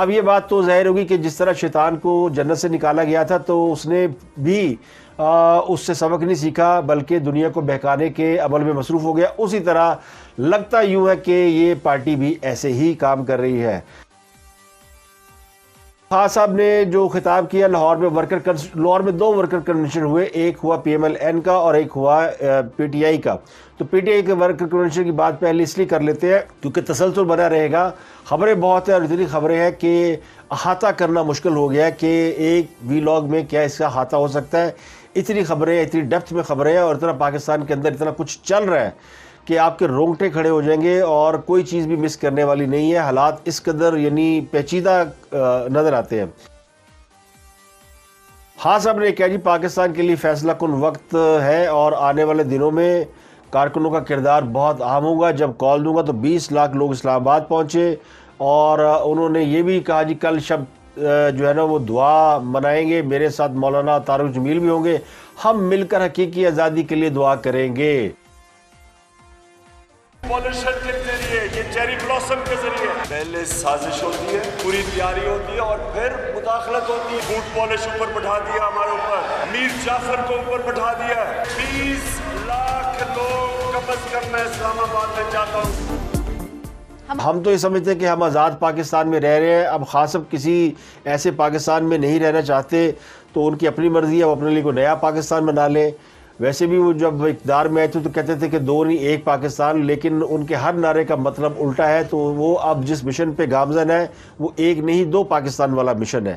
اب یہ بات تو ظاہر ہوگی کہ جس طرح شیطان کو جنت سے نکالا گیا تھا تو اس نے بھی اس سے سبق نہیں سیکھا بلکہ دنیا کو بہکانے کے عمل میں مصروف ہو گیا. اسی طرح لگتا یوں ہے کہ یہ پارٹی بھی ایسے ہی کام کر رہی ہے. خان صاحب نے جو خطاب کیا لاہور میں 2 ورکر کنونشن ہوئے, ایک ہوا پی ایم ایل این کا اور ایک ہوا پی ٹی آئی کا. تو پی ٹی آئی کے ورکر کنونشن کی بات پہلے اس لیے کر لیتے ہیں کیونکہ تسلسل بنا رہے گا. خبریں بہت ہیں اور اتنی خبریں ہیں کہ احاطہ کرنا مشکل ہو گیا ہے کہ ایک ویلاگ میں کیا اس کا احاطہ ہو سکتا ہے. اتنی خبریں, اتنی ڈیپتھ میں خبریں ہیں اور اتنا پاکستان کے اندر اتنا کچھ چل رہا ہے کہ آپ کے رونگٹے کھڑے ہو جائیں گے اور کوئی چیز بھی مس کرنے والی نہیں ہے. حالات اس قدر یعنی پیچیدہ نظر آتے ہیں. خان صاحب نے کہا جی پاکستان کے لیے فیصلہ کن وقت ہے اور آنے والے دنوں میں کارکنوں کا کردار بہت اہم ہوگا. جب کال دوں گا تو 20 لاکھ لوگ اسلام آباد پہنچے اور انہوں نے یہ بھی کہا جی کل شب جو ہے نا وہ دعا منائیں گے, میرے ساتھ مولانا طارق جمیل بھی ہوں گے, ہم مل کر حقیقی آزادی کے لیے دعا کریں گے. پالیشر کے ذریعے, یہ چیری بلاسم کے ذریعے پہلے سازش ہوتی ہے, پوری تیاری ہوتی ہے اور پھر مداخلت ہوتی ہے. بوٹ پالش اوپر بٹھا دیا ہمارے اوپر, میر جعفر کو اوپر بٹھا دیا. 20 لاکھ لوگ کم از کم میں اسلام آباد میں چاہتا ہوں. ہم تو یہ سمجھتے ہیں کہ ہم آزاد پاکستان میں رہ رہے ہیں. اب خاص کسی ایسے پاکستان میں نہیں رہنا چاہتے تو ان کی اپنی مرضی ہے, وہ اپنے لیے کوئی نیا پاکستان بنا لیں. ویسے بھی وہ جب اقتدار میں آئے تھے تو کہتے تھے کہ 2 نہیں 1 پاکستان, لیکن ان کے ہر نعرے کا مطلب الٹا ہے. تو وہ اب جس مشن پہ گامزن ہے وہ 1 نہیں 2 پاکستان والا مشن ہے.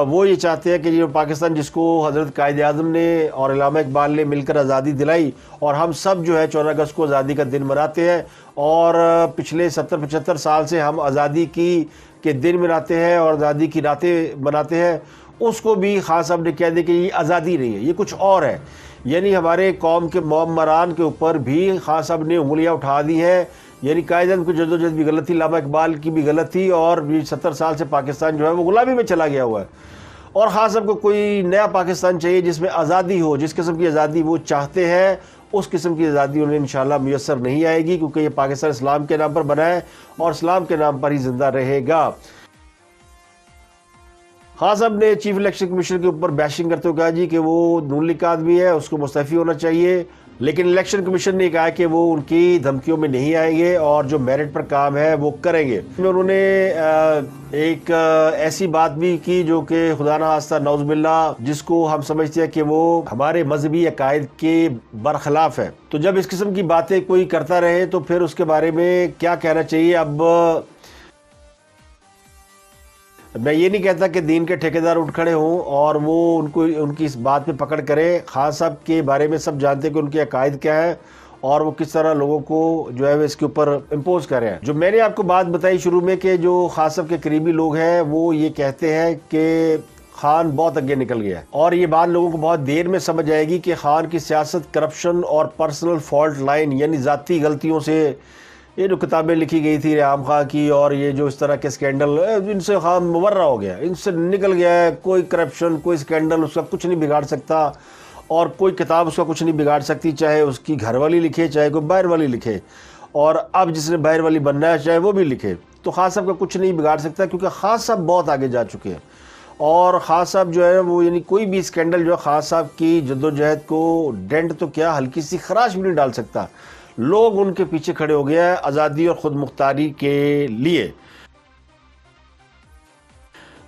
وہ یہ چاہتے ہیں کہ یہ پاکستان جس کو حضرت قائد اعظم نے اور علامہ اقبال نے مل کر آزادی دلائی اور ہم سب جو ہے 14 اگست کو آزادی کا دن مناتے ہیں اور پچھلے 70-75 سال سے ہم آزادی کے دن مناتے ہیں اور آزادی کی راتیں مناتے ہیں, اس کو بھی خان صاحب نے کہہ دیا کہ یہ آزادی نہیں ہے, یہ کچھ اور ہے. یعنی ہمارے قوم کے معمران کے اوپر بھی خان صاحب نے انگلیاں اٹھا دی ہیں. یعنی قائد اعظم کی جدوجہد بھی غلط تھی, علامہ اقبال کی بھی غلط تھی اور 70 سال سے پاکستان جو ہے وہ غلامی میں چلا گیا ہوا ہے. اور خان صاحب کو کوئی نیا پاکستان چاہیے جس میں آزادی ہو, جس قسم کی آزادی وہ چاہتے ہیں اس قسم کی آزادی انہیں انشاءاللہ میسر نہیں آئے گی کیونکہ یہ پاکستان اسلام کے نام پر بنا ہے اور اسلام کے نام پر ہی زندہ رہے گا. خان صاحب نے چیف الیکشن کمیشن کے اوپر بیشنگ کرتے ہوئے کہا جی کہ وہ نون لیگ کا آدمی ہے, اس کو مستعفی ہونا چاہیے, لیکن الیکشن کمیشن نے کہا کہ وہ ان کی دھمکیوں میں نہیں آئیں گے اور جو میرٹ پر کام ہے وہ کریں گے. انہوں نے ایک ایسی بات بھی کی جو کہ خدا نخواستہ نعوذ باللہ جس کو ہم سمجھتے ہیں کہ وہ ہمارے مذہبی عقائد کے برخلاف ہے. تو جب اس قسم کی باتیں کوئی کرتا رہے تو پھر اس کے بارے میں کیا کہنا چاہیے. اب میں یہ نہیں کہتا کہ دین کے ٹھیکیدار اٹھ کھڑے ہوں اور وہ ان کی اس بات پہ پکڑ کریں. خان صاحب کے بارے میں سب جانتے ہیں کہ ان کے عقائد کیا ہے اور وہ کس طرح لوگوں کو جو ہے اس کے اوپر امپوز کر رہے ہیں. جو میں نے آپ کو بات بتائی شروع میں کہ جو خان صاحب کے قریبی لوگ ہیں وہ یہ کہتے ہیں کہ خان بہت آگے نکل گیا ہے اور یہ بات لوگوں کو بہت دیر میں سمجھ آئے گی کہ خان کی سیاست کرپشن اور پرسنل فالٹ لائن یعنی ذاتی غلطیوں سے, یہ جو کتابیں لکھی گئی تھی ریحام خان کی اور یہ جو اس طرح کے سکینڈل, ان سے خان مبرہ ہو گیا, ان سے نکل گیا ہے. کوئی کرپشن کوئی سکینڈل اس کا کچھ نہیں بگاڑ سکتا اور کوئی کتاب اس کا کچھ نہیں بگاڑ سکتی, چاہے اس کی گھر والی لکھے چاہے کوئی باہر والی لکھے, اور اب جس نے باہر والی بننا ہے چاہے وہ بھی لکھے. تو خان صاحب کا کچھ نہیں بگاڑ سکتا کیونکہ خان صاحب بہت آگے جا چکے ہیں اور خان صاحب جو ہے وہ یعنی کوئی بھی سکینڈل جو ہے خان صاحب کی جدوجہد کو ڈینٹ تو کیا ہلکی سی خراش بھی نہیں ڈال سکتا. لوگ ان کے پیچھے کھڑے ہو گیا ہے آزادی اور خود مختاری کے لیے.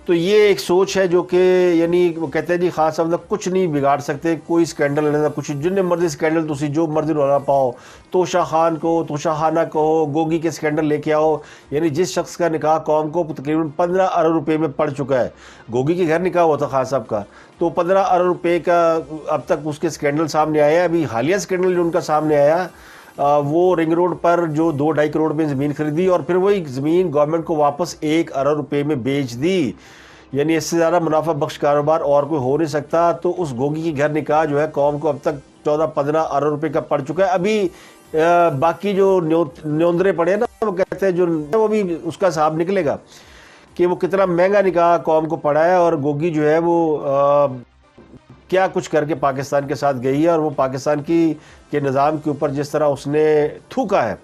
تو یہ ایک سوچ ہے جو کہ یعنی وہ کہتے ہیں جی خان صاحب نے کچھ نہیں بگاڑ سکتے, کوئی سکینڈل نہیں, کچھ جن مرضی سکینڈل تسی جو مرضی رونا پاؤ, توشا خان کو توشا خانہ کہو, گوگی کے سکینڈل لے کے آؤ. یعنی جس شخص کا نکاح قوم کو تقریباً 15 ارب روپے میں پڑ چکا ہے, گوگی کے گھر نکاح ہوا تھا خان صاحب کا, تو 15 ارب روپے کا اب تک اس کے سکینڈل سامنے آیا ہے. ابھی حالیہ سکینڈل جو ان کا سامنے آیا وہ رنگ روڈ پر جو 2-2.5 کروڑ میں زمین خریدی اور پھر وہی زمین گورنمنٹ کو واپس 1 ارب روپے میں بیچ دی. یعنی اس سے زیادہ منافع بخش کاروبار اور کوئی ہو نہیں سکتا. تو اس گوگی کی گھر نکاح جو ہے قوم کو اب تک 14-15 ارب روپے کا پڑ چکا ہے. ابھی باقی جو نیوندرے پڑے ہیں نا وہ کہتے ہیں جو وہ بھی اس کا حساب نکلے گا کہ وہ کتنا مہنگا نکاح قوم کو پڑا ہے اور گوگی جو ہے وہ کیا کچھ کر کے پاکستان کے ساتھ گئی ہے اور وہ پاکستان کے نظام کے اوپر جس طرح اس نے تھوکا ہے.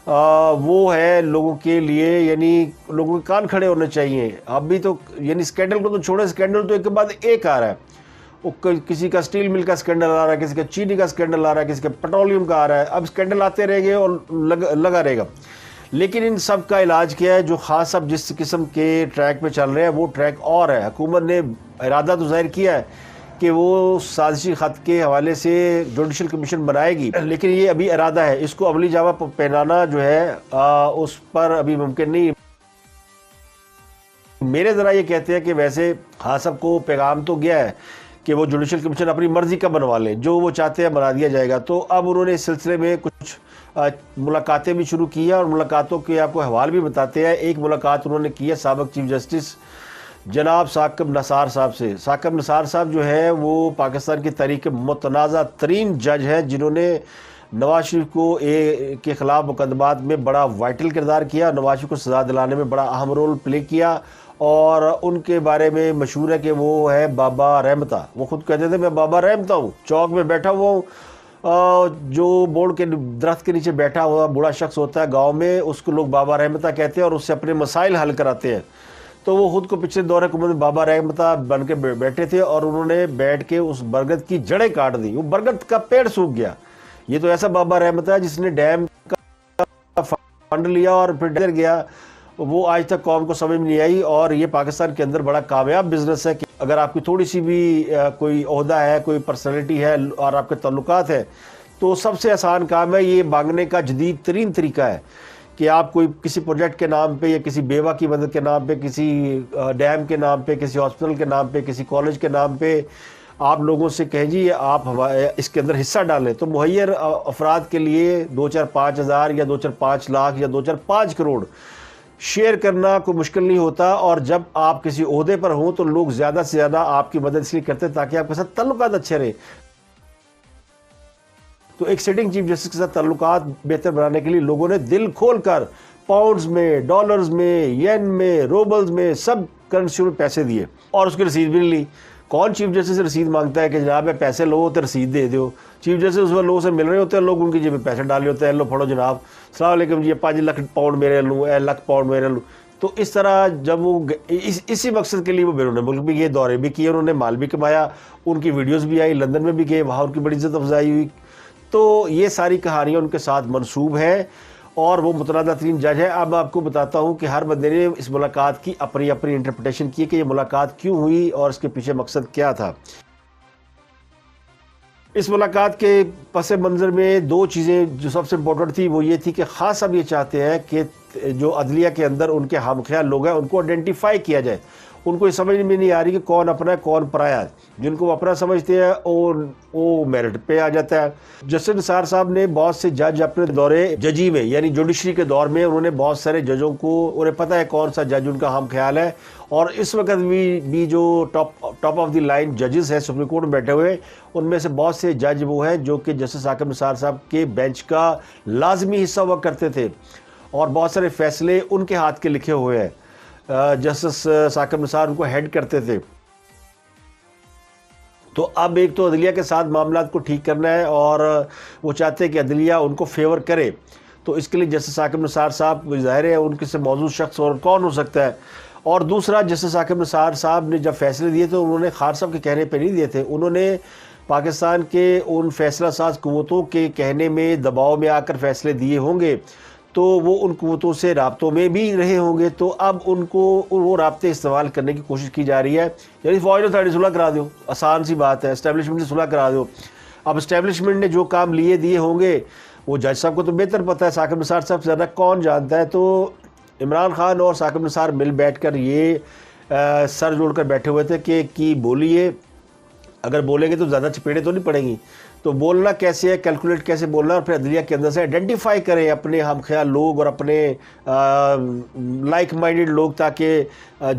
وہ ہے لوگوں کے لیے، یعنی لوگوں کے کان کھڑے ہونے چاہیے. ابھی تو یعنی اسکینڈل کو تو چھوڑے، اسکینڈل تو ایک کے بعد ایک آ رہا ہے. کسی کا اسٹیل مل کا اسکینڈل آ رہا ہے، کسی کا چینی کا اسکینڈل آ رہا ہے، کسی کا پیٹرولیم کا آ رہا ہے. اب اسکینڈل آتے رہیں گے اور لگا رہے گا. لیکن ان سب کا علاج کیا ہے؟ جو خاص صاحب جس قسم کے ٹریک پہ چل رہے ہیں وہ ٹریک اور ہے. حکومت نے ارادہ تو ظاہر کیا ہے کہ وہ سازشی خط کے حوالے سے جوڈیشل کمیشن بنائے گی، لیکن یہ ابھی ارادہ ہے. اس کو عملی جامہ پہنانا جو ہے اس پر ابھی ممکن نہیں. میرے ذرا یہ کہتے ہیں کہ ویسے خان صاحب کو پیغام تو گیا ہے کہ وہ جوڈیشل کمیشن اپنی مرضی کا بنوا لیں، جو وہ چاہتے ہیں بنا دیا جائے گا. تو اب انہوں نے اس سلسلے میں کچھ ملاقاتیں بھی شروع کی ہیں، اور ملاقاتوں کے آپ کو حوال بھی بتاتے ہیں. ایک ملاقات انہوں نے کی ہے سابق چیف جسٹس جناب ثاقب نثار صاحب سے. ثاقب نثار صاحب جو ہے وہ پاکستان کی تاریخ کے متنازع ترین جج ہیں، جنہوں نے نواز شریف کو کے خلاف مقدمات میں بڑا وائٹل کردار کیا، نواز شریف کو سزا دلانے میں بڑا اہم رول پلے کیا. اور ان کے بارے میں مشہور ہے کہ وہ ہے بابا رحمتہ. وہ خود کہتے تھے میں بابا رحمتہ ہوں، چوک میں بیٹھا ہوا ہوں. جو بورڈ کے درخت کے نیچے بیٹھا ہوا بوڑھا شخص ہوتا ہے گاؤں میں، اس کو لوگ بابا رحمتہ کہتے ہیں اور اس سے اپنے مسائل حل کراتے ہیں. تو وہ خود کو پچھلے دور حکومت میں بابا رحمتہ بن کے بیٹھے تھے، اور انہوں نے بیٹھ کے اس برگد کی جڑیں کاٹ دی. وہ برگد کا پیڑ سوکھ گیا. یہ تو ایسا بابا رحمتہ ہے جس نے ڈیم کا فنڈ لیا اور پھر ڈر گیا. وہ آج تک قوم کو سمجھ نہیں آئی. اور یہ پاکستان کے اندر بڑا کامیاب بزنس ہے کہ اگر آپ کی تھوڑی سی بھی کوئی عہدہ ہے، کوئی پرسنالٹی ہے اور آپ کے تعلقات ہیں، تو سب سے آسان کام ہے یہ مانگنے کا. جدید ترین طریقہ ہے کہ آپ کوئی کسی پروجیکٹ کے نام پہ یا کسی بیوہ کی مدد کے نام پہ، کسی ڈیم کے نام پہ، کسی ہاسپٹل کے نام پہ، کسی کالج کے نام پہ آپ لوگوں سے کہیں جی آپ اس کے اندر حصہ ڈالیں. تو مہیر افراد کے لیے 2-4-5 ہزار یا 2-4-5 لاکھ یا 2-4-5 کروڑ شیئر کرنا کوئی مشکل نہیں ہوتا. اور جب آپ کسی عہدے پر ہوں تو لوگ زیادہ سے زیادہ آپ کی مدد اس لیے کرتے ہیں تاکہ آپ کے ساتھ تعلقات اچھے رہیں. تو ایک سٹنگ چیف جسٹس کے ساتھ تعلقات بہتر بنانے کے لیے لوگوں نے دل کھول کر پاؤنڈز میں، ڈالرز میں، ین میں، روبلز میں، سب کرنسیوں میں پیسے دیے اور اس کی رسید بھی نہیں لی. کون چیف جسٹس سے رسید مانگتا ہے کہ جناب پیسے لو تو رسید دے دو؟ چیف جسٹس اس وقت لوگوں سے مل رہے ہوتے ہیں، لوگ ان کی جیب میں پیسے ڈالے ہوتے ہیں. لو پڑھو جناب، السلام علیکم جی، 5 لاکھ پاؤنڈ میرے لوں، 1 لاکھ پاؤنڈ میرے لوں. تو اس طرح جب وہ اسی مقصد کے لیے وہ بیرون ملک بھی گئے، دورے بھی کیے، انہوں نے مال بھی کمایا، ان کی ویڈیوز بھی آئی، لندن میں بھی گئے، وہاں ان کی بڑی عزت افزائی ہوئی. تو یہ ساری کہانیاں ان کے ساتھ منسوب ہیں اور وہ متنازع ترین جج ہے. اب آپ کو بتاتا ہوں کہ ہر بندے نے اس ملاقات کی اپنی انٹرپریٹیشن کی کہ یہ ملاقات کیوں ہوئی اور اس کے پیچھے مقصد کیا تھا. اس ملاقات کے پس منظر میں 2 چیزیں جو سب سے امپورٹنٹ تھی وہ یہ تھی کہ خاص اب یہ چاہتے ہیں کہ جو عدلیہ کے اندر ان کے ہم خیال لوگ ہیں ان کو آئیڈینٹیفائی کیا جائے. ان کو یہ سمجھ میں نہیں آ رہی کہ کون اپنا ہے کون پرایا ہے. جن کو اپنا سمجھتے ہیں وہ میرٹ پہ آ جاتا ہے. جسٹس نثار صاحب نے بہت سے جج اپنے دورے ججی میں یعنی جوڈیشری کے دور میں انہوں نے بہت سارے ججوں کو انہیں پتہ ہے کون سا جج ان کا ہم خیال ہے. اور اس وقت بھی جو ٹاپ آف دی لائن ججز ہیں سپریم کورٹ میں بیٹھے ہوئے، ان میں سے بہت سے جج وہ ہیں جو کہ جسٹس ثاقب نثار صاحب کے بینچ کا لازمی حصہ ہوا کرتے تھے اور بہت سارے فیصلے ان کے ہاتھ کے لکھے ہوئے ہیں. جسٹس ثاقب نثار ان کو ہیڈ کرتے تھے. تو اب ایک تو عدلیہ کے ساتھ معاملات کو ٹھیک کرنا ہے اور وہ چاہتے ہیں کہ عدلیہ ان کو فیور کرے. تو اس کے لیے جسٹس ثاقب نثار صاحب ظاہر ہے ان کے سے موضوع شخص اور کون ہو سکتا ہے. اور دوسرا، جسٹس ثاقب نثار صاحب نے جب فیصلے دیے تو انہوں نے خان صاحب کے کہنے پہ نہیں دیے تھے، انہوں نے پاکستان کے ان فیصلہ ساز قوتوں کے کہنے میں دباؤ میں آ کر فیصلے دیے ہوں گے تو وہ ان قوتوں سے رابطوں میں بھی رہے ہوں گے. تو اب ان کو وہ رابطے استعمال کرنے کی کوشش کی جا رہی ہے. یعنی فوج اتھارٹی صلح کرا دو، آسان سی بات ہے، اسٹیبلشمنٹ سے صلح کرا دو. اب اسٹیبلشمنٹ نے جو کام دیے ہوں گے وہ جج صاحب کو تو بہتر پتہ ہے، ثاقب نثار صاحب سے زیادہ کون جانتا ہے. تو عمران خان اور ثاقب نثار مل بیٹھ کر یہ سر جوڑ کر بیٹھے ہوئے تھے کہ بولیے، اگر بولیں گے تو زیادہ چپیڑیں تو نہیں پڑیں گی. تو بولنا کیسے ہے، کیلکولیٹ کیسے بولنا ہے، اور پھر عدلیہ کے اندر سے آئیڈینٹیفائی کریں اپنے ہم خیال لوگ اور اپنے لائک مائنڈڈ لوگ، تاکہ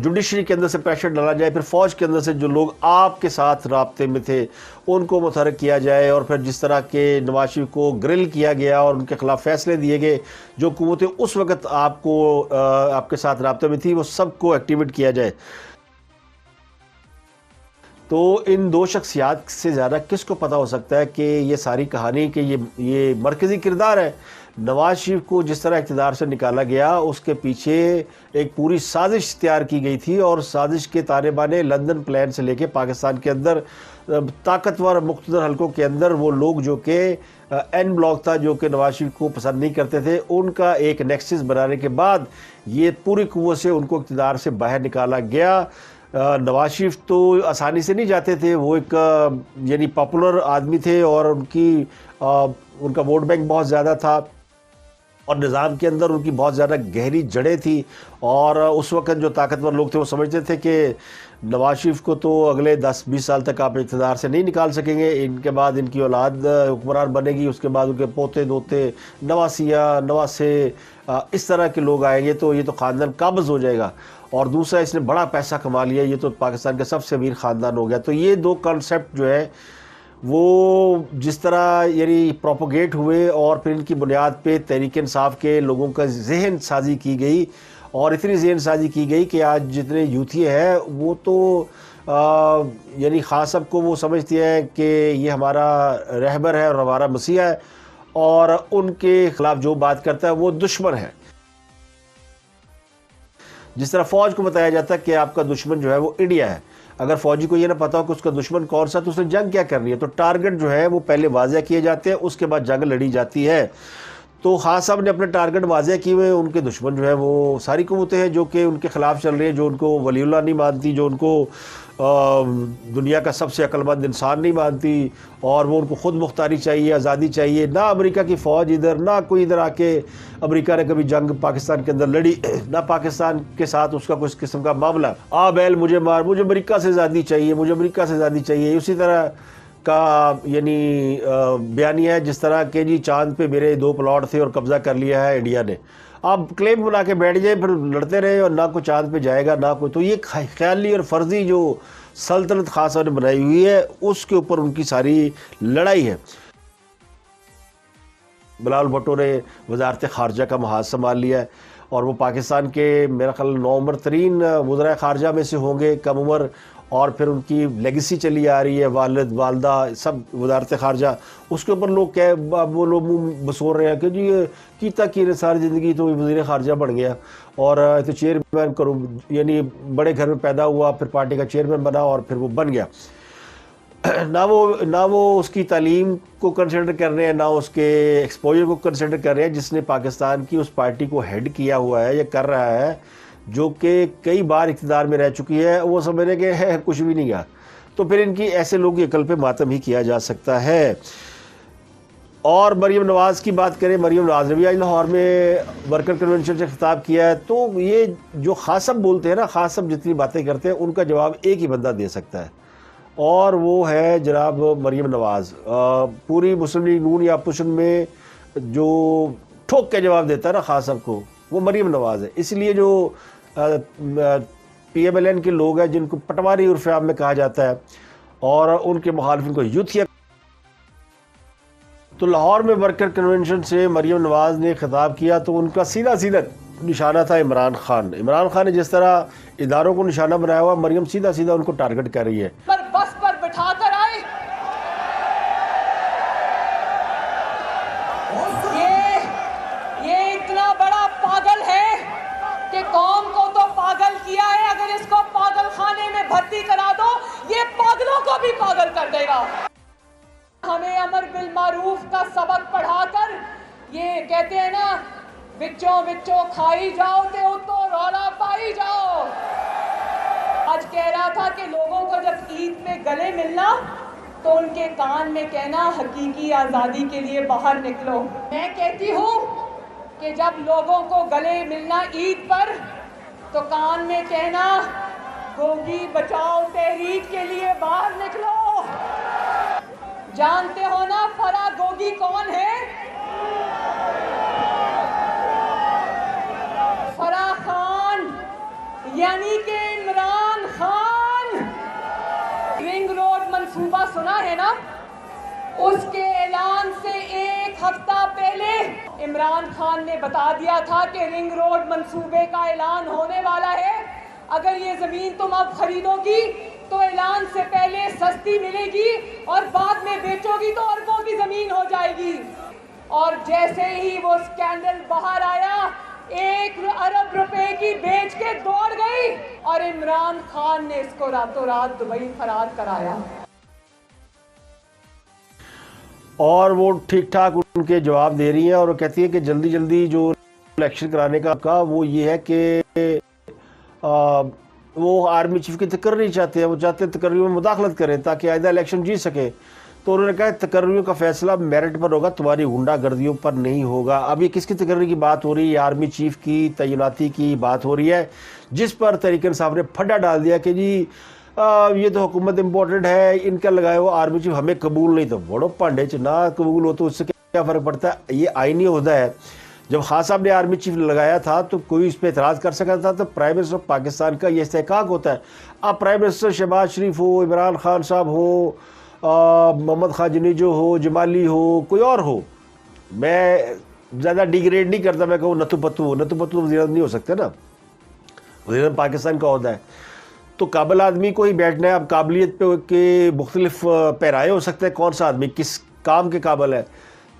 جوڈیشری کے اندر سے پریشر ڈالا جائے، پھر فوج کے اندر سے جو لوگ آپ کے ساتھ رابطے میں تھے ان کو متحرک کیا جائے. اور پھر جس طرح کے نواز شریف کو گرل کیا گیا اور ان کے خلاف فیصلے دیے گئے، جو قوتیں اس وقت آپ کے ساتھ رابطے میں تھی وہ سب کو ایکٹیویٹ کیا جائے. تو ان 2 شخصیات سے زیادہ کس کو پتہ ہو سکتا ہے کہ یہ ساری کہانی کہ یہ مرکزی کردار ہے. نواز شریف کو جس طرح اقتدار سے نکالا گیا اس کے پیچھے ایک پوری سازش تیار کی گئی تھی، اور سازش کے تانے بانے لندن پلان سے لے کے پاکستان کے اندر طاقتور مقتدر حلقوں کے اندر وہ لوگ جو کہ این بلاک تھا، جو کہ نواز شریف کو پسند نہیں کرتے تھے، ان کا ایک نیکسس بنانے کے بعد یہ پوری قوت سے ان کو اقتدار سے باہر نکالا گیا۔ نواز شریف تو آسانی سے نہیں جاتے تھے، وہ ایک یعنی پاپولر آدمی تھے، اور ان کا ووٹ بینک بہت زیادہ تھا، اور نظام کے اندر ان کی بہت زیادہ گہری جڑیں تھی، اور اس وقت جو طاقتور لوگ تھے وہ سمجھتے تھے کہ نواز شریف کو تو اگلے 10-20 سال تک آپ اقتدار سے نہیں نکال سکیں گے، ان کے بعد ان کی اولاد حکمران بنے گی، اس کے بعد ان کے پوتے دوتے نواسیاں نواسے اس طرح کے لوگ آئیں گے، تو یہ تو خاندان قابض ہو جائے گا، اور دوسرا اس نے بڑا پیسہ کما لیا، یہ تو پاکستان کا سب سے امیر خاندان ہو گیا۔ تو یہ دو کنسیپٹ جو ہے وہ جس طرح یعنی پروپوگیٹ ہوئے، اور پھر ان کی بنیاد پہ تحریک انصاف کے لوگوں کا ذہن سازی کی گئی، اور اتنی ذہن سازی کی گئی کہ آج جتنے یوتھی ہیں وہ تو یعنی خان صاحب کو وہ سمجھتے ہیں کہ یہ ہمارا رہبر ہے اور ہمارا مسیحا ہے، اور ان کے خلاف جو بات کرتا ہے وہ دشمن ہے۔ جس طرح فوج کو بتایا جاتا ہے کہ آپ کا دشمن جو ہے وہ انڈیا ہے، اگر فوجی کو یہ نہ پتا ہو کہ اس کا دشمن کون سا تو اس نے جنگ کیا کرنی ہے، تو ٹارگٹ جو ہے وہ پہلے واضح کیے جاتے ہیں، اس کے بعد جنگ لڑی جاتی ہے۔ تو خان صاحب نے اپنے ٹارگٹ واضح کیے ہوئے، ان کے دشمن جو ہے وہ ساری قوتیں ہیں جو کہ ان کے خلاف چل رہی ہیں، جو ان کو ولی اللہ نہیں مانتی، جو ان کو دنیا کا سب سے عقل مند انسان نہیں مانتی، اور وہ ان کو خود مختاری چاہیے، آزادی چاہیے۔ نہ امریکہ کی فوج ادھر، نہ کوئی ادھر آ کے امریکہ نے کبھی جنگ پاکستان کے اندر لڑی، نہ پاکستان کے ساتھ اس کا کچھ قسم کا معاملہ، آ بیل مجھے مار، مجھے امریکہ سے آزادی چاہیے، مجھے امریکہ سے آزادی چاہیے، اسی طرح کا یعنی بیانیہ ہے جس طرح کہ جی چاند پہ میرے 2 پلاٹ تھے اور قبضہ کر لیا ہے انڈیا نے۔ آپ کلیم بنا کے بیٹھ جائیں، پھر لڑتے رہے، اور نہ کوئی چاند پہ جائے گا نہ کوئی۔ تو یہ خیالی اور فرضی جو سلطنت خان صاحب نے بنائی ہوئی ہے، اس کے اوپر ان کی ساری لڑائی ہے۔ بلاول بھٹو نے وزارت خارجہ کا محاذ سنبھال لیا ہے، اور وہ پاکستان کے میرا خیال نوعمر ترین وزرائے خارجہ میں سے ہوں گے، کم عمر، اور پھر ان کی لیگیسی چلی آ رہی ہے، والد والدہ سب وزارت خارجہ، اس کے اوپر لوگ وہ لوگ منہ بسور رہے ہیں کہ جی یہ کیتا کی ساری زندگی تو وزیر خارجہ بن گیا، اور تو چیئرمین کرو، یعنی بڑے گھر میں پیدا ہوا، پھر پارٹی کا چیئرمین بنا، اور پھر وہ بن گیا۔ نہ وہ اس کی تعلیم کو کنسیڈر کر رہے ہیں، نہ اس کے ایکسپوجر کو کنسیڈر کر رہے ہیں، جس نے پاکستان کی اس پارٹی کو ہیڈ کیا ہوا ہے یا کر رہا ہے، جو کہ کئی بار اقتدار میں رہ چکی ہے، وہ سمجھ رہے کہ ہے کچھ بھی نہیں گا۔ تو پھر ان کی ایسے لوگوں کی عقل پہ ماتم ہی کیا جا سکتا ہے۔ اور مریم نواز کی بات کریں، مریم نواز نے بھی آج لاہور میں ورکر کنونشن سے خطاب کیا ہے، تو یہ جو خان صاحب بولتے ہیں نا، خان صاحب جتنی باتیں کرتے ہیں ان کا جواب ایک ہی بندہ دے سکتا ہے، اور وہ ہے جناب مریم نواز۔ پوری مسلم لیگ نون یا اپوزیشن میں جو ٹھوک کے جواب دیتا ہے نا خان صاحب کو، وہ مریم نواز ہے۔ اس لیے جو پی ایم ایل این کے لوگ ہیں، جن کو پٹواری عرف عام میں کہا جاتا ہے، اور ان کے مخالفین کو یوتھیا، تو لاہور میں ورکر کنونشن سے مریم نواز نے خطاب کیا، تو ان کا سیدھا نشانہ تھا عمران خان۔ عمران خان نے جس طرح اداروں کو نشانہ بنایا ہوا، مریم سیدھا ان کو ٹارگٹ کر رہی ہے۔ بس پر بٹھا کر آئے، یہ اتنا بڑا پاگل ہے کہ قوم کو تو پاگل کیا ہے، اگر اس کو پاگل خانے میں بھرتی کرا دو، یہ پاگلوں کو بھی پاگل کر دے گا۔ ہمیں امر بالمعروف کا سبق پڑھا کر یہ کہتے ہیں نا، وچوں کھائی جاؤ تے اتو رولا پائی جاؤ۔ آج کہہ رہا تھا کہ لوگوں کو جب عید میں گلے ملنا تو ان کے کان میں کہنا حقیقی آزادی کے لیے باہر نکلو۔ میں کہتی ہوں کہ جب لوگوں کو گلے ملنا عید پر تو کان میں کہنا گوگی بچاؤ تحریک کے لیے باہر نکلو۔ جانتے ہو نا فرا گوگی کون ہے؟ فرا خان یعنی کہ عمران خان۔ رنگ روڈ منصوبہ سنا ہے نا؟ اس کے اعلان سے 1 ہفتہ پہلے عمران خان نے بتا دیا تھا کہ رنگ روڈ منصوبے کا اعلان ہونے والا ہے، اگر یہ زمین تم اب خریدو گی تو اعلان سے پہلے سستی ملے گی، اور بعد میں بیچو گی تو اربوں کی زمین ہو جائے گی۔ اور جیسے ہی وہ اسکینڈل باہر آیا 1 ارب روپے کی بیچ کے دوڑ گئی اور عمران خان نے اس کو راتوں رات دبئی فرار کرایا. اور وہ ٹھیک ٹھاک ان کے جواب دے رہی ہیں اور وہ کہتی ہے کہ جلدی جلدی جو الیکشن کرانے کا وہ یہ ہے کہ وہ آرمی چیف کی تقرری نہیں چاہتے ہیں، وہ چاہتے ہیں تقرریوں میں مداخلت کریں تاکہ آئندہ الیکشن جیت سکیں. تو انہوں نے کہا تقرریوں کا فیصلہ میرٹ پر ہوگا، تمہاری غنڈہ گردیوں پر نہیں ہوگا. اب یہ کس کی تقرری کی بات ہو رہی ہے؟ آرمی چیف کی تعیناتی کی بات ہو رہی ہے، جس پر تحریک انصاف نے پھڈا ڈال دیا کہ جی یہ تو حکومت امپورٹنٹ ہے، ان کا لگایا ہوا آرمی چیف ہمیں قبول نہیں. تو بڑو پانڈے نہ قبول ہو تو اس سے کیا فرق پڑتا ہے؟ یہ آئینی عہدہ ہے. جب خان صاحب نے آرمی چیف لگایا تھا تو کوئی اس پہ اعتراض کر سکتا تھا؟ تو پرائم منسٹر آف پاکستان کا یہ استحقاق ہوتا ہے. اب پرائم منسٹر شہباز شریف ہو، عمران خان صاحب ہو، محمد خاجنیجو ہو، جمالی ہو، کوئی اور ہو، میں زیادہ ڈیگریڈ نہیں کرتا، میں کہوں نتو پتو وزیر اعظم نہیں ہو سکتے نا، وزیر اعظم پاکستان کا عہدہ ہے. تو قابل آدمی کو ہی بیٹھنا ہے. اب قابلیت پہ کے مختلف پیرائے ہو سکتے ہیں، کون سا آدمی کس کام کے قابل ہے.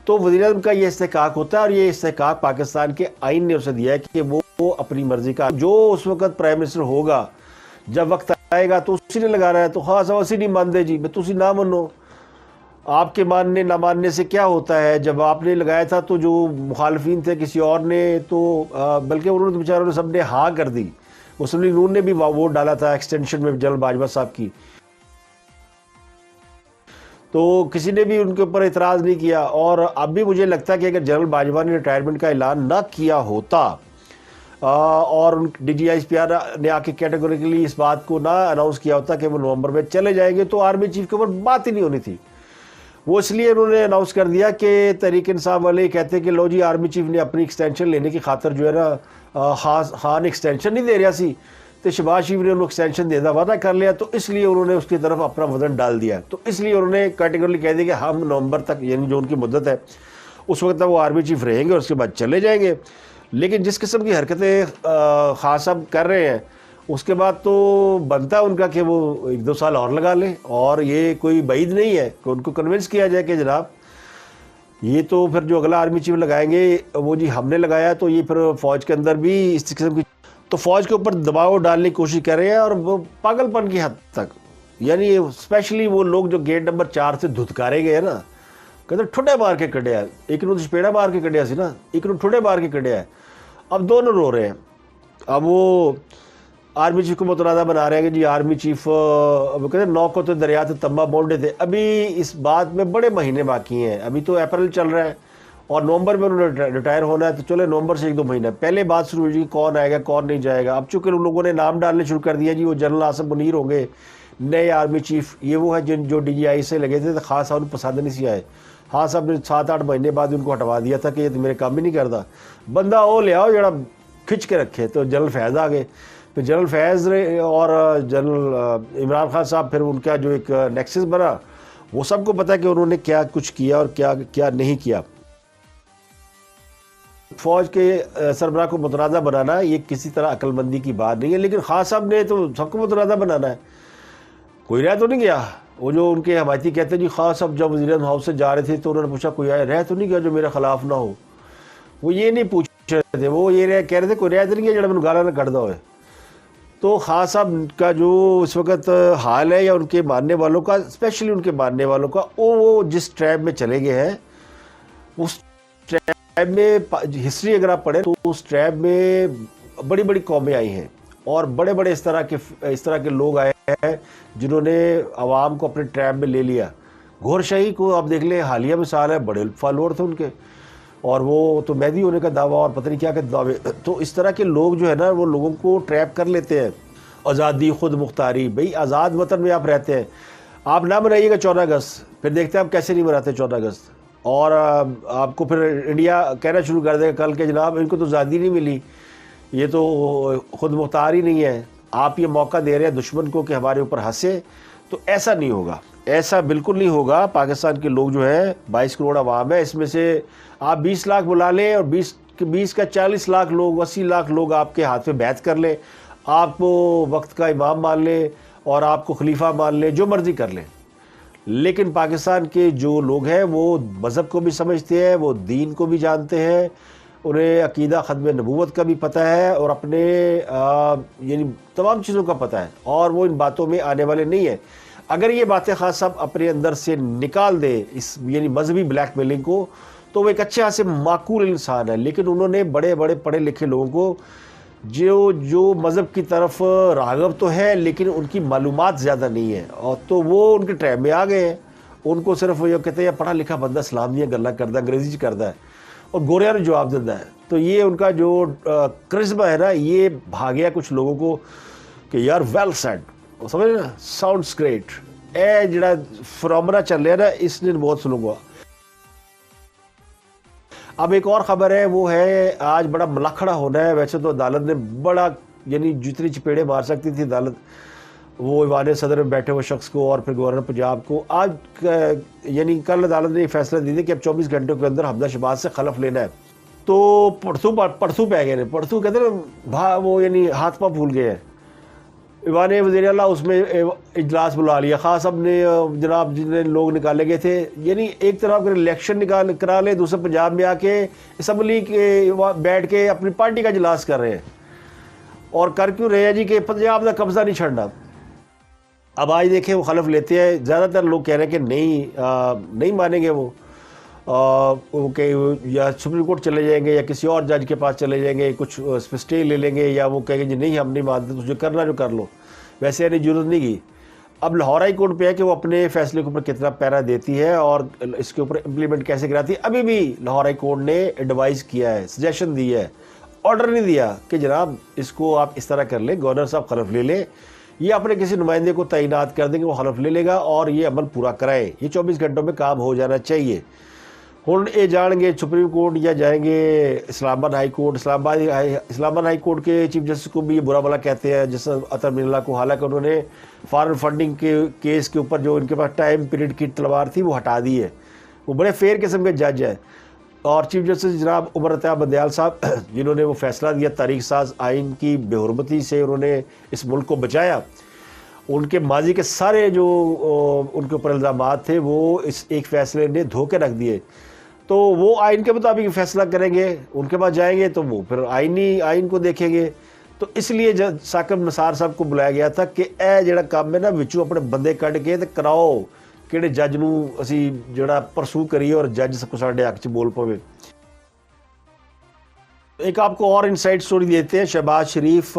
تو وزیر اعظم کا یہ استحقاق ہوتا ہے اور یہ استحقاق پاکستان کے آئین نے اسے دیا ہے کہ وہ اپنی مرضی کا جو اس وقت پرائم منسٹر ہوگا، جب وقت آئے گا تو اسی نے لگانا ہے. تو خاص اسی نہیں مان دے جی میں تسی نہ منو، آپ کے ماننے نہ ماننے سے کیا ہوتا ہے. جب آپ نے لگایا تھا تو جو مخالفین تھے کسی اور نے تو بلکہ انہوں نے بیچاروں نے سب نے ہاں کر دی. مسلم لیگ نون نے بھی ووٹ ڈالا تھا ایکسٹینشن میں جنرل باجوہ صاحب کی، تو کسی نے بھی ان کے اوپر اعتراض نہیں کیا. اور اب بھی مجھے لگتا ہے کہ اگر جنرل باجوہ نے ریٹائرمنٹ کا اعلان نہ کیا ہوتا اور D G I S P R نے آ کے کیٹیگوریکلی اس بات کو نہ اناؤنس کیا ہوتا کہ وہ نومبر میں چلے جائیں گے تو آرمی چیف کے اوپر بات ہی نہیں ہونی تھی. وہ اس لیے انہوں نے اناؤنس کر دیا کہ تحریک انصاف والے کہتے ہیں کہ لو جی آرمی چیف نے اپنی ایکسٹینشن لینے کی خاطر جو ہے نا خان ایکسٹینشن نہیں دے رہا سی تو شہباز شریف نے انہوں ایکسٹینشن دینا وعدہ کر لیا، تو اس لیے انہوں نے اس کی طرف اپنا وزن ڈال دیا. تو اس لیے انہوں نے کیٹیگوریکلی کہہ دیا کہ ہم نومبر تک، یعنی جو ان کی مدت ہے اس وقت تک وہ آرمی چیف رہیں گے اور اس کے بعد چلے جائیں گے. لیکن جس قسم کی حرکتیں خان صاحب کر رہے ہیں اس کے بعد تو بنتا ہے ان کا کہ وہ 1-2 سال اور لگا لیں. اور یہ کوئی بعید نہیں ہے کہ ان کو کنونس کیا جائے کہ جناب یہ تو پھر جو اگلا آرمی چیف لگائیں گے وہ جی ہم نے لگایا، تو یہ پھر فوج کے اندر بھی اس قسم کی تو فوج کے اوپر دباؤ ڈالنے کی کوشش کر رہے ہیں. اور وہ پاگل پن کی حد تک، یعنی اسپیشلی وہ لوگ جو گیٹ نمبر 4 سے دھتکارے گئے نا، کہتے ٹھڈے مار کے کڈیا، ایک نو چپیڑا مار کے کڈیا سی نا، ایک نو ٹھڈے مار کے کڈیا ہے. اب دونوں رو رہے ہیں. اب وہ آرمی چیف کو متنازع بنا رہے ہیں کہ جی آرمی چیف وہ کہتے ہیں 9 کو تو دریا سے تمبا بونڈے تھے. ابھی اس بات میں بڑے مہینے باقی ہیں، ابھی تو اپریل چل رہا ہے اور نومبر میں انہوں نے ریٹائر ہونا ہے. تو چلے نومبر سے 1-2 مہینہ پہلے بات شروع ہوئی کون آئے گا کون نہیں جائے گا. اب چونکہ ان لوگوں نے نام ڈالنے شروع کر دیا جی وہ جنرل آصف منیر ہوں گے نئے آرمی چیف. یہ وہ ہے جو ڈی جی آئی سے لگے تھے تو خاص صاحب پسند نہیں سی آئے. خان صاحب نے 7-8 مہینے بعد ان کو ہٹوا دیا تھا کہ یہ تو میرے کام ہی نہیں کرتا، بندہ وہ لے آؤ جڑا کھچ کے رکھے. تو جنرل فیض آ گئے. پھر جنرل فیض اور جنرل عمران خان صاحب، پھر ان کا جو ایک نیکسس بنا وہ سب کو پتہ ہے کہ انہوں نے کیا کچھ کیا اور کیا نہیں کیا. فوج کے سربراہ کو متنازع بنانا یہ کسی طرح عقل مندی کی بات نہیں ہے، لیکن خان صاحب نے تو سب کو متنازع بنانا ہے. کوئی رہ تو نہیں گیا. وہ جو ان کے حمایتی کہتے ہیں جی خان صاحب جب وزیر اعظم ہاؤس سے جا رہے تھے تو انہوں نے پوچھا کوئی رہ تو نہیں گیا جو میرے خلاف نہ ہو. وہ یہ نہیں پوچھ رہے تھے، وہ یہ کہہ رہے تھے کوئی رہ تو نہیں گیا جڑا میں گالا نہ کٹ دا ہوئے. تو خان صاحب کا جو اس وقت حال ہے یا ان کے ماننے والوں کا، اسپیشلی ان کے ماننے والوں کا، وہ جس ٹریب میں چلے گئے ہیں، اس ٹریب میں ہسٹری اگر آپ پڑھیں تو اس ٹریب میں بڑی بڑی قومیں آئی ہیں اور بڑے بڑے اس طرح کے لوگ آئے ہیں جنہوں نے عوام کو اپنے ٹریب میں لے لیا. گور شاہی کو آپ دیکھ لیں، حالیہ مثال ہے، بڑے فالوور تھے ان کے، اور وہ تو مہدی ہونے کا دعویٰ اور پتہ نہیں کیا دعوے. تو اس طرح کے لوگ جو ہے نا وہ لوگوں کو ٹریپ کر لیتے ہیں. آزادی، خود مختاری، بھئی آزاد وطن میں آپ رہتے ہیں، آپ نہ منائیے گا 14 اگست، پھر دیکھتے ہیں آپ کیسے نہیں مناتے 14 اگست. اور آپ کو پھر انڈیا کہنا شروع کر دے گا کل کہ جناب ان کو تو آزادی نہیں ملی، یہ تو خود مختار ہی نہیں ہے، آپ یہ موقع دے رہے ہیں دشمن کو کہ ہمارے اوپر ہنسے. تو ایسا نہیں ہوگا، ایسا بالکل نہیں ہوگا. پاکستان کے لوگ جو ہیں 22 کروڑ عوام ہے، اس میں سے آپ 20 لاکھ بلا لیں اور 20 کا 40 لاکھ لوگ، 80 لاکھ لوگ آپ کے ہاتھ میں بیعت کر لیں، آپ کو وقت کا امام مان لیں اور آپ کو خلیفہ مان لیں، جو مرضی کر لیں، لیکن پاکستان کے جو لوگ ہیں وہ مذہب کو بھی سمجھتے ہیں, وہ دین کو بھی جانتے ہیں, انہیں عقیدہ ختم نبوت کا بھی پتہ ہے اور اپنے یعنی تمام چیزوں کا پتہ ہے, اور وہ ان باتوں میں آنے والے نہیں ہیں. اگر یہ باتیں خاص صاحب اپنے اندر سے نکال دے اس یعنی مذہبی بلیک میلنگ کو, تو وہ ایک اچھے خاصے معقول انسان ہے. لیکن انہوں نے بڑے بڑے پڑھے لکھے لوگوں کو جو مذہب کی طرف راغب تو ہے لیکن ان کی معلومات زیادہ نہیں ہے, اور تو وہ ان کے ٹریم میں آ گئے ہیں. ان کو صرف یہ کہتے ہیں پڑھا لکھا بندہ اسلام نہیں گلا کرتا, انگریزی کرتا ہے اور گوریاں نے جواب دیتا ہے. تو یہ ان کا جو کرزمہ ہے نا, یہ بھا گیا کچھ لوگوں کو کہ یار ویل سیڈ, سمجھ نا, ساؤنڈس گریٹ. اے جڑا فرامنا چل رہا ہے نا, اس نے بہت سنوں گا. اب ایک اور خبر ہے, وہ ہے آج بڑا ملکھڑا ہونا ہے. ویسے تو عدالت نے بڑا یعنی جتنی چپیڑے مار سکتی تھی عدالت, وہ ایوان صدر میں بیٹھے ہوئے شخص کو اور پھر گورنر پنجاب کو, آج یعنی کل عدالت نے یہ فیصلہ دی کہ اب 24 گھنٹوں کے اندر حمزہ شہباز سے خلف لینا ہے. تو پرسوں پہ گئے, پرسوں کہتے ہیں وہ یعنی ہاتھ پاں پھول گئے ہیں. ایوان وزیر اعلیٰ اس میں اجلاس بلا لیا. خاص صاحب نے جناب جتنے لوگ نکالے گئے تھے, یعنی ایک طرف الیکشن کرا لے, دوسرے پنجاب میں آ کے اسمبلی کے بیٹھ کے اپنی پارٹی کا اجلاس کر رہے ہیں. اور کر کیوں رہے ہیں جی کہ پنجاب کا قبضہ نہیں چھڑنا. اب آج دیکھیں وہ خلف لیتے ہیں. زیادہ تر لوگ کہہ رہے ہیں کہ نہیں مانیں گے وہ, کہ یا سپریم کورٹ چلے جائیں گے یا کسی اور جج کے پاس چلے جائیں گے, کچھ اس پہ اسٹے لے لیں گے, یا وہ کہیں گے جی نہیں ہم نہیں مانتے, تو جو کرنا جو کر لو. ویسے یعنی ضرورت نہیں کی. اب لاہور ہائی کورٹ پہ ہے کہ وہ اپنے فیصلے کے اوپر کتنا پیرا دیتی ہے اور اس کے اوپر امپلیمنٹ کیسے کراتی ہے. ابھی بھی لاہور ہائی کورٹ نے ایڈوائز کیا ہے, سجیشن دی ہے, آرڈر نہیں دیا کہ جناب اس کو آپ اس طرح کر لیں, گورنر صاحب خلف لے لیں, یہ اپنے کسی نمائندے کو تعینات کر دیں گے, وہ حلف لے لے گا اور یہ عمل پورا کرائیں. یہ 24 گھنٹوں میں کام ہو جانا چاہیے. ہوں یہ جان گے سپریم کورٹ یا جائیں گے اسلام آباد high court. Islamabad high court کے چیف جسٹس کو بھی یہ برا بلا کہتے ہیں, جس عطر من اللہ کو, حالانکہ انہوں نے فارن فنڈنگ کے کیس کے اوپر جو ان کے پاس ٹائم پیریڈ کی تلوار تھی وہ ہٹا دی ہے. وہ بڑے فیئر قسم کے جج ہیں. اور چیف جسٹس جناب عمر اتیاب بندیال صاحب, جنہوں نے وہ فیصلہ دیا تاریخ ساز آئین کی بے حرمتی سے انہوں نے اس ملک کو بچایا, ان کے ماضی کے سارے جو ان کے اوپر الزامات تھے وہ اس ایک فیصلے نے دھو کے رکھ دیے. تو وہ آئین کے مطابق فیصلہ کریں گے, ان کے پاس جائیں گے تو وہ پھر آئین کو دیکھیں گے. تو اس لیے ثاقب نثار صاحب کو بلایا گیا تھا کہ اے جڑا کام ہے نا وچوں اپنے بندے کڈ کے تے کراؤ, کہڑے جج نو اسی جڑا پرسو کریے اور جج سب کو ساڈے حق چ بول پوے. ایک آپ کو اور انسائٹ سٹوری دیتے ہیں. شہباز شریف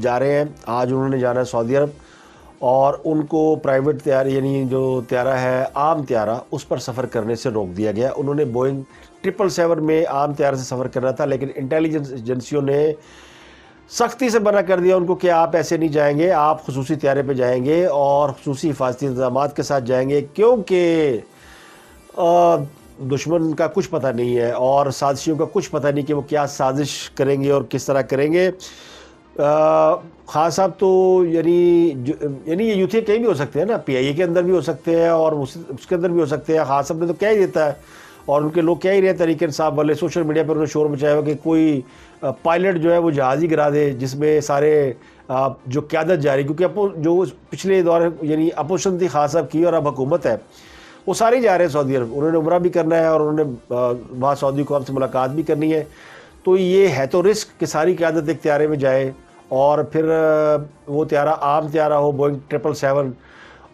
جا رہے ہیں, آج انہوں نے جانا ہے سعودی عرب, اور ان کو پرائیویٹ طیارہ یعنی جو طیارہ ہے عام طیارہ اس پر سفر کرنے سے روک دیا گیا. انہوں نے بوئنگ 777 میں عام طیارے سے سفر کرنا تھا, لیکن انٹیلیجنس ایجنسیوں نے سختی سے منع کر دیا ان کو کہ آپ ایسے نہیں جائیں گے, آپ خصوصی طیارے پہ جائیں گے اور خصوصی حفاظتی انتظامات کے ساتھ جائیں گے, کیونکہ دشمن کا کچھ پتہ نہیں ہے اور سازشیوں کا کچھ پتہ نہیں کہ وہ کیا سازش کریں گے اور کس طرح کریں گے. خان صاحب تو یعنی یہ یوتھی کہیں بھی ہو سکتے ہیں نا, پی آئی اے کے اندر بھی ہو سکتے ہیں اور اس کے اندر بھی ہو سکتے ہیں. خان صاحب نے تو کہہ ہی دیتا ہے, اور ان کے لوگ کہہ ہی رہے ہیں تحریک انصاف والے, سوشل میڈیا پر انہوں نے شور مچایا ہوا کہ کوئی پائلٹ جو ہے وہ جہاز ہی گرا دے جس میں سارے جو قیادت جاری, کیونکہ جو پچھلے دور یعنی اپوزیشن تھی خان صاحب کی اور اب حکومت ہے, وہ سارے جا رہے ہیں سعودی عرب. انہوں نے عمرہ بھی کرنا ہے اور انہوں نے وہاں سعودی قوم سے ملاقات بھی کرنی ہے. تو یہ ہے تو رسک کہ ساری قیادت ایک طیارے میں جائے, اور پھر وہ طیارہ عام طیارہ ہو بوئنگ 777,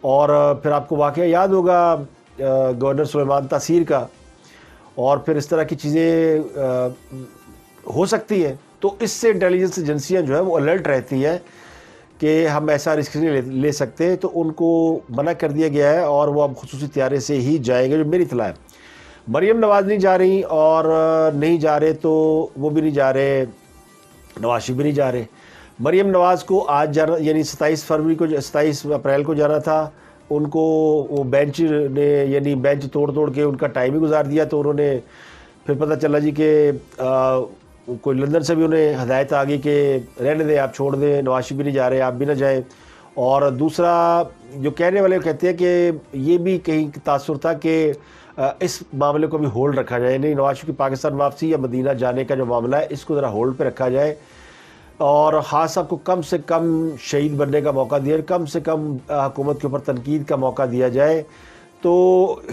اور پھر آپ کو واقعہ یاد ہوگا گورنر سلیمان تاثیر کا, اور پھر اس طرح کی چیزیں ہو سکتی ہیں. تو اس سے انٹیلیجنس ایجنسیاں جو ہے وہ الرٹ رہتی ہیں کہ ہم ایسا رسک نہیں لے سکتے, تو ان کو منع کر دیا گیا ہے اور وہ اب خصوصی طیارے سے ہی جائیں گے, جو میری اطلاع ہے. مریم نواز نہیں جا رہی, اور نہیں جا رہے تو وہ بھی نہیں جا رہے, نواز شریف بھی نہیں جا رہے. مریم نواز کو آج جانا یعنی 27 اپریل کو جانا تھا. ان کو وہ بینچ نے یعنی بینچ توڑ کے ان کا ٹائم ہی گزار دیا, تو انہوں نے پھر پتہ چلا جی کہ کوئی لندن سے بھی انہیں ہدایت آ گئی کہ رہنے دیں, آپ چھوڑ دیں, نواز شریف بھی نہیں جا رہے, آپ بھی نہ جائیں. اور دوسرا جو کہنے والے کہتے ہیں کہ یہ بھی کہیں تاثر تھا کہ اس معاملے کو بھی ہولڈ رکھا جائے, نہیں نواز شریف کی پاکستان واپسی یا مدینہ جانے کا جو معاملہ ہے اس کو ذرا ہولڈ پہ رکھا جائے, اور خاص صاحب کو کم سے کم شہید بننے کا موقع دیا, کم سے کم حکومت کے اوپر تنقید کا موقع دیا جائے, تو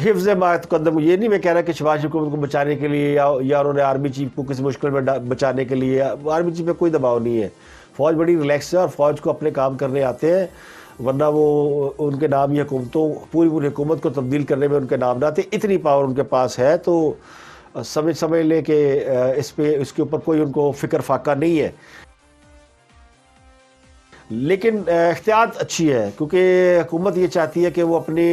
حفظ ما تقدم، یہ نہیں میں کہہ رہا کہ شہباز شریف حکومت کو بچانے کے لیے یا انہوں نے آرمی چیف کو کسی مشکل میں بچانے کے لیے، آرمی چیف پہ کوئی دباؤ نہیں ہے، فوج بڑی ریلیکس ہے اور فوج کو اپنے کام کرنے آتے ہیں، ورنہ وہ ان کے نام یہ حکومتوں پوری حکومت کو تبدیل کرنے میں ان کے نام نہ آتے، اتنی پاور ان کے پاس ہے، تو سمجھ لیں کہ اس کے اوپر کوئی ان کو فکر فاقہ نہیں ہے۔ لیکن احتیاط اچھی ہے، کیونکہ حکومت یہ چاہتی ہے کہ وہ اپنی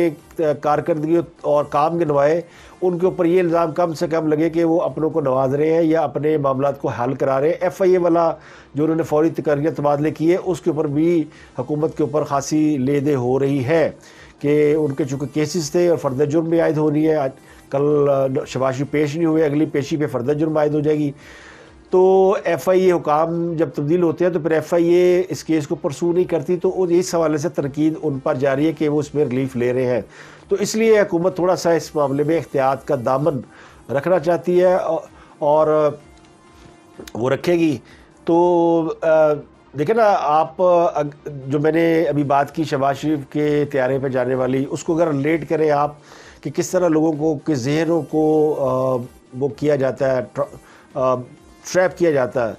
کارکردگی اور کام گنوائے، ان کے اوپر یہ الزام کم سے کم لگے کہ وہ اپنوں کو نواز رہے ہیں یا اپنے معاملات کو حل کرا رہے ہیں۔ ایف آئی اے والا جو انہوں نے فوری تقرریاں تبادلے کیے، اس کے اوپر بھی حکومت کے اوپر خاصی لے دے ہو رہی ہے کہ ان کے چونکہ کیسز تھے اور فرد جرم بھی عائد ہونی ہے، کل شہباز شریف پیش نہیں ہوئے، اگلی پیشی پہ فرد جرم عائد ہو جائے گی، تو ایف آئی اے حکام جب تبدیل ہوتے ہیں تو پھر ایف آئی اے اس کیس کو پرسو نہیں کرتی، تو اس حوالے سے تنقید ان پر جاری ہے کہ وہ اس میں ریلیف لے رہے ہیں، تو اس لیے حکومت تھوڑا سا اس معاملے میں احتیاط کا دامن رکھنا چاہتی ہے اور وہ رکھے گی۔ تو دیکھیں نا، آپ جو میں نے ابھی بات کی شہباز شریف کے طیارے پہ جانے والی، اس کو اگر ریلیٹ کریں آپ کہ کس طرح لوگوں کو کے ذہنوں کو وہ کیا جاتا ہے، ٹریپ کیا جاتا ہے۔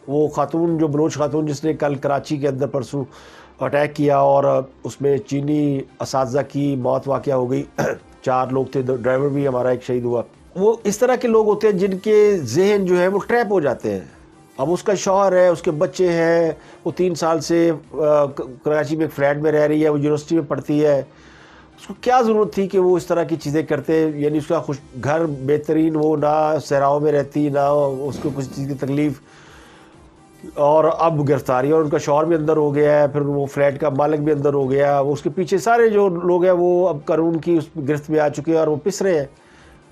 وہ خاتون، جو بلوچ خاتون جس نے کل کراچی کے اندر پرسوں اٹیک کیا اور اس میں چینی اساتذہ کی موت واقع ہو گئی، 4 لوگ تھے، ڈرائیور بھی ہمارا ایک شہید ہوا۔ وہ اس طرح کے لوگ ہوتے ہیں جن کے ذہن جو ہے وہ ٹریپ ہو جاتے ہیں۔ اب اس کا شوہر ہے، اس کے بچے ہیں، وہ 3 سال سے کراچی میں ایک فلیٹ میں رہ رہی ہے، وہ یونیورسٹی میں پڑھتی ہے، اس کو کیا ضرورت تھی کہ وہ اس طرح کی چیزیں کرتے، یعنی اس کا گھر بہترین، وہ نہ صحراؤں میں رہتی، نہ اس کو کسی چیز کی تکلیف، اور اب گرفتاری، اور ان کا شوہر بھی اندر ہو گیا ہے، پھر وہ فلیٹ کا مالک بھی اندر ہو گیا، وہ اس کے پیچھے سارے جو لوگ ہیں وہ اب قانون کی اس گرفت میں آ چکے ہیں اور وہ پس رہے ہیں۔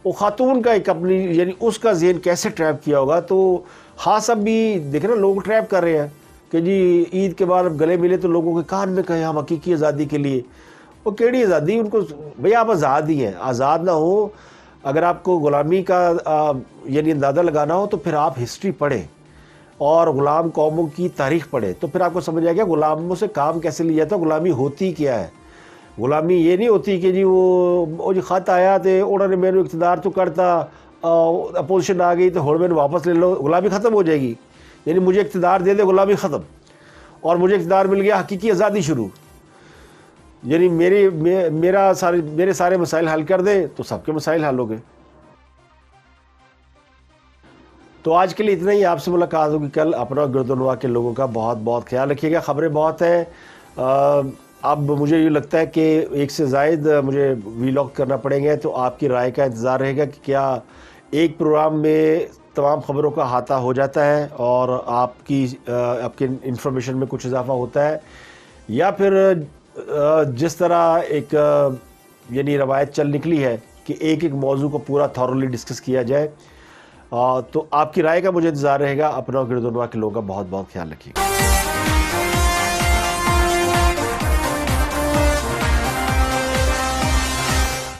وہ خاتون کا ایک اپنی، یعنی اس کا ذہن کیسے ٹریپ کیا ہوگا، تو خاص اب بھی دیکھیں نا لوگ ٹریپ کر رہے ہیں کہ جی عید کے بعد اب گلے ملے تو لوگوں کے کان میں کہیں ہم حقیقی آزادی کے لیے، وہ کیڑی آزادی، ان کو بھئی آپ آزاد ہی ہیں، آزاد نہ ہو، اگر آپ کو غلامی کا یعنی اندازہ لگانا ہو تو پھر آپ ہسٹری پڑھیں اور غلام قوموں کی تاریخ پڑھیں، تو پھر آپ کو سمجھ آئے گا غلاموں سے کام کیسے لیا جاتا ہے، غلامی ہوتی کیا ہے۔ غلامی یہ نہیں ہوتی کہ جی وہ جی خط آیا تو انہوں نے میرے اقتدار تو کرتا، اپوزیشن آ گئی تو ہور میں واپس لے لو، غلامی ختم ہو جائے گی، یعنی مجھے اقتدار دے دے غلامی ختم، اور مجھے اقتدار مل گیا حقیقی آزادی شروع، یعنی میرے سارے مسائل حل کر دے تو سب کے مسائل حل ہو گئے۔ تو آج کے لیے اتنا ہی، آپ سے ملاقات ہوگی کل۔ اپنا گرد و نواح کے لوگوں کا بہت بہت خیال رکھیے گا، خبریں بہت ہیں، اب مجھے یہ لگتا ہے کہ 1 سے زائد مجھے ویلاگ کرنا پڑیں گے، تو آپ کی رائے کا انتظار رہے گا کہ کیا ایک پروگرام میں تمام خبروں کا احاطہ ہو جاتا ہے اور آپ کی انفارمیشن میں کچھ اضافہ ہوتا ہے، یا پھر جس طرح ایک یعنی روایت چل نکلی ہے کہ ایک موضوع کو پورا تھورلی ڈسکس کیا جائے۔ تو آپ کی رائے کا مجھے انتظار رہے گا۔ اپنا گرد و نواح کے لوگوں کا بہت بہت خیال رکھیے گا۔